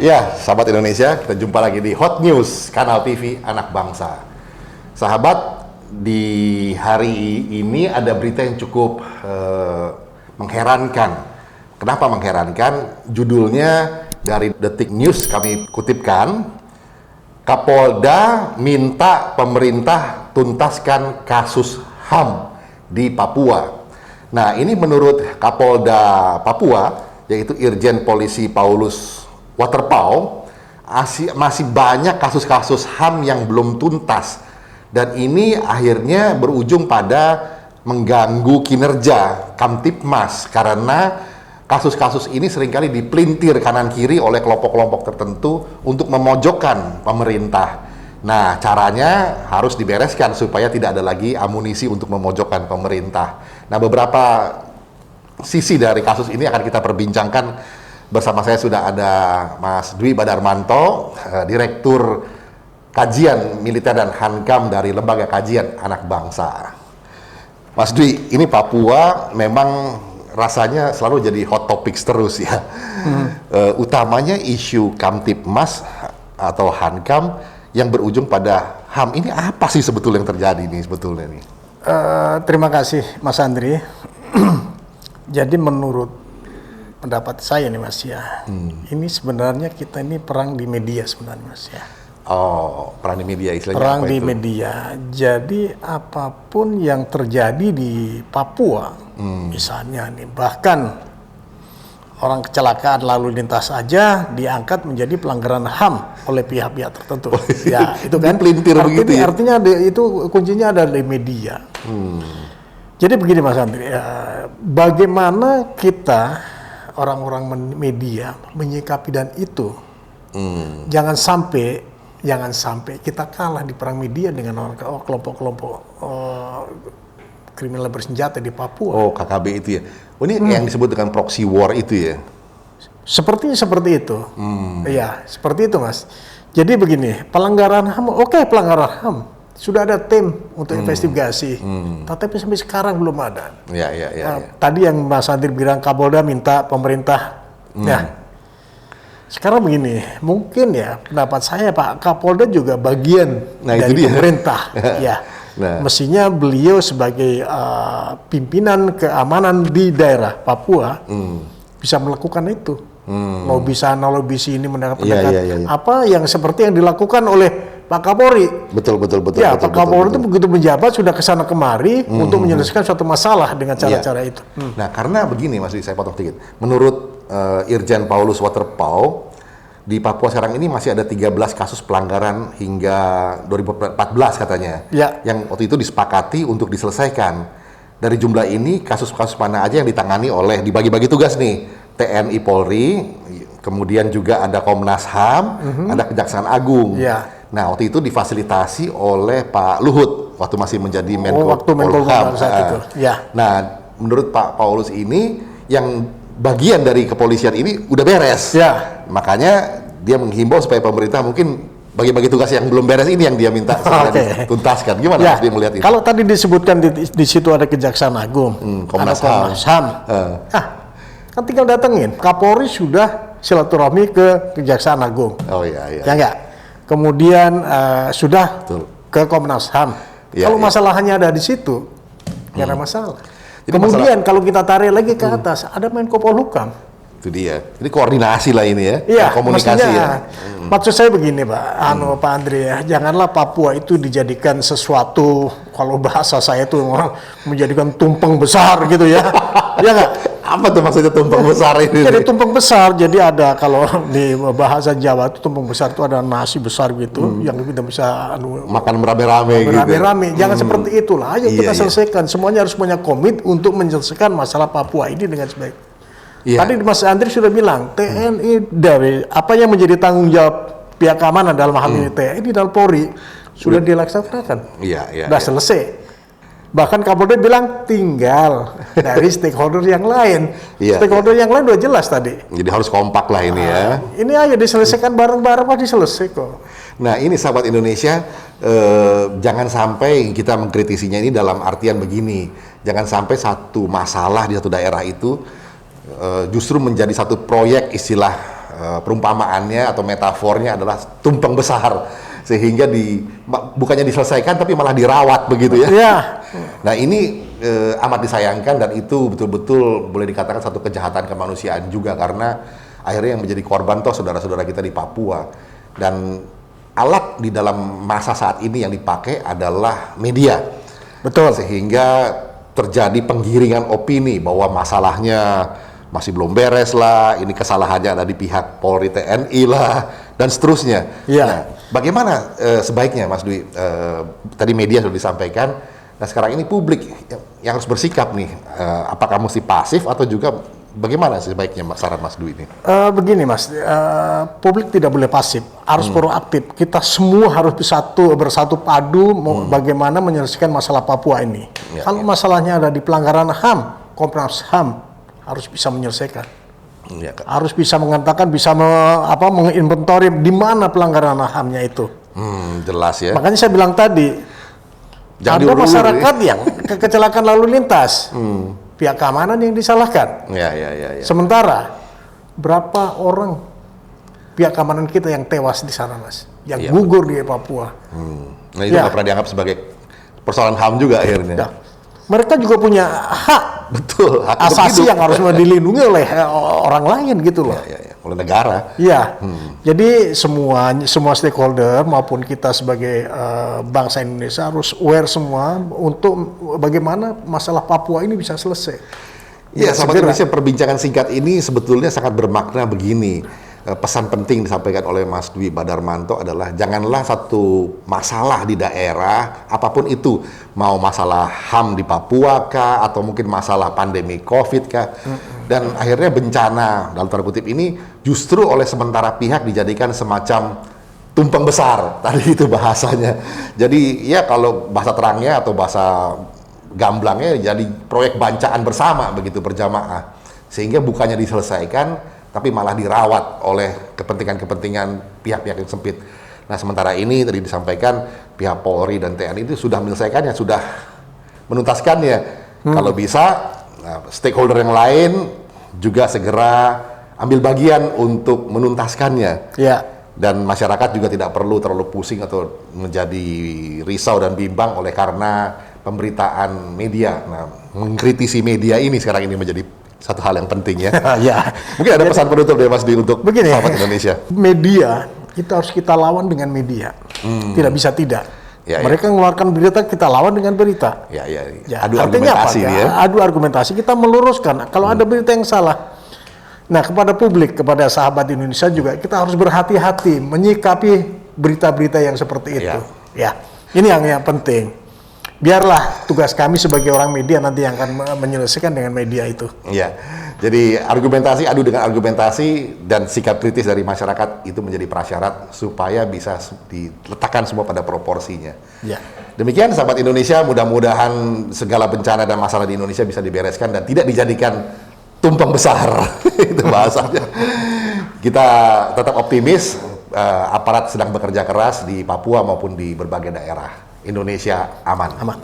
Ya, sahabat Indonesia, kita jumpa lagi di Hot News, Kanal TV Anak Bangsa. Sahabat, di hari ini ada berita yang cukup mengherankan. Kenapa mengherankan? Judulnya dari Detik News kami kutipkan, Kapolda minta pemerintah tuntaskan kasus HAM di Papua. Nah, ini menurut Kapolda Papua, yaitu Irjen Polisi Paulus Waterpauw, masih banyak kasus-kasus HAM yang belum tuntas, dan ini akhirnya berujung pada mengganggu kinerja Kamtibmas karena kasus-kasus ini seringkali dipelintir kanan kiri oleh kelompok-kelompok tertentu untuk memojokkan pemerintah. Nah, caranya harus dibereskan supaya tidak ada lagi amunisi untuk memojokkan pemerintah. Nah, beberapa sisi dari kasus ini akan kita perbincangkan. Bersama saya sudah ada Mas Dwi Badarmanto, Direktur Kajian Militer dan Hankam dari Lembaga Kajian Anak Bangsa. Mas Dwi, ini Papua memang rasanya selalu jadi hot topics terus ya. Utamanya isu Kamtibmas atau Hankam yang berujung pada HAM. Ini apa sih sebetulnya yang terjadi nih sebetulnya nih? Terima kasih Mas Andri. Jadi menurut pendapat saya nih Mas ya, ini sebenarnya kita ini perang di media sebenarnya Mas ya. Oh, perang di media istilahnya perang apa di itu? media. Jadi apapun yang terjadi di Papua, misalnya nih, bahkan orang kecelakaan lalu lintas saja diangkat menjadi pelanggaran HAM oleh pihak-pihak tertentu. Ya, itu kan Dipelintir begitu ya? Artinya itu kuncinya ada di media. Jadi begini Mas Andri, bagaimana kita orang-orang media menyikapi dan itu, jangan sampai kita kalah di perang media dengan kelompok-kelompok kriminal bersenjata di Papua. Oh, KKB itu ya. Oh, ini yang disebut dengan proxy war itu ya? Seperti itu. Iya, seperti itu Mas. Jadi begini, pelanggaran HAM, pelanggaran HAM. Sudah ada tim untuk investigasi, tapi sampai sekarang belum ada. Ya. Tadi yang Mas Andri bilang Kapolda minta pemerintah. Nah, sekarang begini, mungkin ya pendapat saya Pak Kapolda juga bagian dari pemerintah. Ya, mestinya beliau sebagai pimpinan keamanan di daerah Papua bisa melakukan itu. Lobby sana, lobby sini, mendapat apa yang seperti yang dilakukan oleh Pak Kapolri. Betul. Ya, Pak Kapolri itu begitu menjabat sudah kesana kemari untuk menyelesaikan suatu masalah dengan cara-cara itu. Nah, karena begini Mas, saya potong sedikit. Menurut Irjen Paulus Waterpauw, di Papua sekarang ini masih ada 13 kasus pelanggaran hingga 2014 katanya. Ya. Yang waktu itu disepakati untuk diselesaikan. Dari jumlah ini, kasus-kasus mana aja yang ditangani oleh, dibagi-bagi tugas nih, TNI Polri, kemudian juga ada Komnas HAM, ada Kejaksaan Agung. Ya. Nah, waktu itu difasilitasi oleh Pak Luhut waktu masih menjadi Menko Polhukam saat itu. Ya. Nah, menurut Pak Paulus ini yang bagian dari kepolisian ini udah beres. Ya. Makanya dia menghimbau supaya pemerintah mungkin bagi-bagi tugas yang belum beres ini yang dia minta dituntaskan. Gimana Mas dia melihat itu? Kalau tadi disebutkan di situ ada Kejaksaan Agung, Komnas HAM. Kan tinggal datengin. Kapolri sudah silaturahmi ke Kejaksaan Agung. Oh iya. Ya enggak? Kemudian sudah ke Komnas HAM. Kalau masalahnya ada di situ, nggak ada masalah. Jadi kemudian kalau kita tarik lagi ke atas, ada Menko Polhukam. Itu dia. Ini koordinasi lah ini ya. Iya, komunikasi mestinya, maksud saya begini Pak, Pak Andri ya, janganlah Papua itu dijadikan sesuatu, kalau bahasa saya itu orang menjadikan tumpeng besar gitu ya. Ya nggak? Apa tuh maksudnya tumpeng besar ini? Jadi tumpeng besar, jadi ada kalau di bahasa Jawa itu tumpeng besar itu ada nasi besar gitu, yang kita bisa makan merame-rame gitu. Merame-rame, jangan seperti itulah. Ayo kita selesaikan. Semuanya harus punya komit untuk menyelesaikan masalah Papua ini dengan sebaik. Tadi Mas Andri sudah bilang, TNI dari apa yang menjadi tanggung jawab pihak keamanan dalam hal ini TNI dan Polri sudah dilaksanakan. Sudah selesai. Bahkan Kapolda bilang tinggal dari stakeholder yang lain. Stakeholder yang lain udah jelas tadi. Jadi harus kompak lah ini ya. Ini aja diselesaikan bareng-bareng pasti selesai kok. Nah ini sahabat Indonesia, jangan sampai kita mengkritisinya ini dalam artian begini. Jangan sampai satu masalah di satu daerah itu justru menjadi satu proyek istilah perumpamaannya atau metafornya adalah tumpeng besar, sehingga bukannya diselesaikan tapi malah dirawat begitu ya. Ya. Nah ini amat disayangkan, dan itu betul-betul boleh dikatakan satu kejahatan kemanusiaan juga, karena akhirnya yang menjadi korban toh saudara-saudara kita di Papua. Dan alat di dalam masa saat ini yang dipakai adalah media. Betul. Sehingga terjadi penggiringan opini bahwa masalahnya masih belum beres lah, ini kesalahannya ada di pihak Polri, TNI lah, dan seterusnya. Iya. Nah, bagaimana sebaiknya Mas Dwi? Tadi media sudah disampaikan, nah sekarang ini publik yang harus bersikap nih, apakah mesti pasif atau juga bagaimana sebaiknya saran Mas Dwi ini? Begini Mas, publik tidak boleh pasif, harus proaktif. Kita semua harus bersatu padu bagaimana menyelesaikan masalah Papua ini. Ya, Kalau ya. masalahnya ada di pelanggaran HAM, Komnas HAM harus bisa menyelesaikan. Ya, Kak. Harus bisa mengatakan, bisa menginventory di mana pelanggaran HAM-nya itu. Jelas ya. Makanya saya bilang tadi, Jangan ada diulur-ulur masyarakat yang kecelakaan lalu lintas, pihak keamanan yang disalahkan. Ya. Sementara berapa orang pihak keamanan kita yang tewas di sana, Mas, yang Iya, gugur di Papua. Nah itu Ya. nggak pernah dianggap sebagai persoalan HAM juga akhirnya. Ya. Mereka juga punya hak Betul. Hak untuk asasi hidup. yang harus dilindungi oleh orang lain gitu loh. Ya, oleh negara. Iya, jadi semua stakeholder maupun kita sebagai bangsa Indonesia harus aware semua untuk bagaimana masalah Papua ini bisa selesai. Ya, sahabat segera. Indonesia, perbincangan singkat ini sebetulnya sangat bermakna begini. Pesan penting disampaikan oleh Mas Dwi Badarmanto adalah janganlah satu masalah di daerah, apapun itu, mau masalah HAM di Papua kah, atau mungkin masalah pandemi COVID kah, dan akhirnya bencana, dalam tanda kutip ini, justru oleh sementara pihak dijadikan semacam tumpeng besar, tadi itu bahasanya. Jadi ya kalau bahasa terangnya atau bahasa gamblangnya jadi proyek bancaan bersama begitu berjamaah, sehingga bukannya diselesaikan tapi malah dirawat oleh kepentingan-kepentingan pihak-pihak yang sempit. Nah sementara ini tadi disampaikan pihak Polri dan TNI itu sudah menyelesaikannya, sudah menuntaskannya. Kalau bisa stakeholder yang lain juga segera ambil bagian untuk menuntaskannya. Ya. Dan masyarakat juga tidak perlu terlalu pusing atau menjadi risau dan bimbang oleh karena pemberitaan media. Nah, mengkritisi media ini sekarang ini menjadi satu hal yang penting ya. Ya. Mungkin ada pesan penutup dari Mas Dwi untuk Begini, sahabat Indonesia. media kita lawan dengan media, tidak bisa tidak. Ya, Mereka mengeluarkan berita, kita lawan dengan berita. Ya. Ya, Adu artinya apa? argumentasi ya. Adu argumentasi, kita meluruskan. Kalau ada berita yang salah, nah kepada publik, kepada sahabat Indonesia juga, kita harus berhati-hati menyikapi berita-berita yang seperti itu. Ya, ini yang penting. Biarlah tugas kami sebagai orang media nanti yang akan menyelesaikan dengan media itu. Iya. Jadi argumentasi, adu dengan argumentasi, dan sikap kritis dari masyarakat itu menjadi prasyarat supaya bisa diletakkan semua pada proporsinya. Ya. Demikian sahabat Indonesia, mudah-mudahan segala bencana dan masalah di Indonesia bisa dibereskan dan tidak dijadikan tumpeng besar. Itu bahasanya. Kita tetap optimis, aparat sedang bekerja keras di Papua maupun di berbagai daerah. Indonesia aman. Aman.